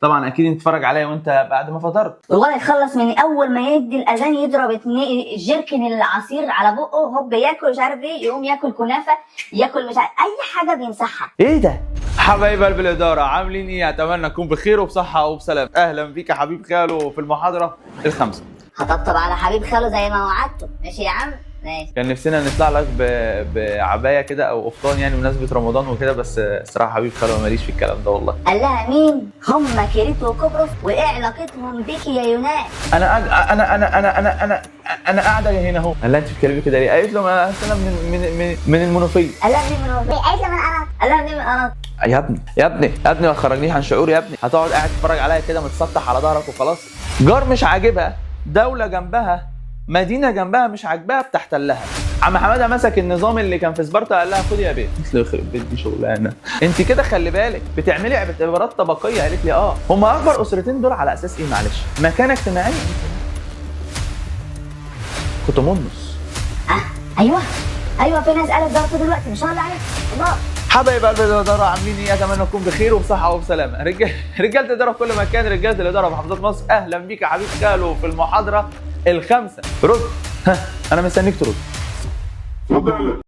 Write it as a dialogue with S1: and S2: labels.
S1: طبعا اكيد انت تتفرج عليا وانت بعد ما فطرت.
S2: الولد يخلص من اول ما يدي الاذان يضرب جيركن العصير على بقه، هوب ياكل مش عارف ايه، يقوم ياكل كنافه، ياكل مش عارف اي حاجه بيمسحها.
S1: ايه ده؟ حبايب قلب الاداره عاملين ايه؟ اتمنى تكون بخير وبصحه وبسلام. اهلا بيك يا حبيب خالو في المحاضره الخامسه.
S2: هطبطب على حبيب خاله زي ما وعدته، ماشي يا عم؟ ماشي.
S1: كان نفسنا نطلع لك بعبايه كده او قفطان يعني بمناسبه رمضان وكده، بس الصراحه حبيب خالو ماليش في الكلام ده والله.
S2: قال لها مين؟ هم كريت وقبرص، وايه علاقتهم بيك يا يونان؟
S1: انا قاعده هنا اهو. قال لها انت بتتكلمي كده ليه؟ قالت له ما انا من المنوفيه.
S2: قال لها منين من المنوفيه؟ قالت له من قناط. قال لها منين من قناط؟
S1: يا ابني ما تخرجنيش عن شعوري يا ابني. هتقعد قاعد تتفرج عليا كده متسطح على ظهرك وخلاص؟ جار مش عاجبها، دوله جنبها، مدينه جنبها مش عاجباها بتحتلها. عم حماده مسك النظام اللي كان في سبارتا قال لها خدي يا بيه. قلت له يخرب بيت دي شغلانه. انت كده خلي بالك بتعملي اعتبارات طبقيه. قالت لي اه. هم اكبر اسرتين دول على اساس ايه معلش؟ مكانه اجتماعيه. كنت منص.
S2: ايوه في ناس قالت ضربته دلوقتي، ما شاء الله عليك الله.
S1: حبايب قلب الاداره عاملين ايه؟ اتمنى تكون بخير وبصحه وبسلامه. رجاله الاداره في كل مكان، رجاله الاداره في محافظات مصر، اهلا بيك يا حبيب خالو في المحاضره الخامسه. رد. انا مستنيك ترد.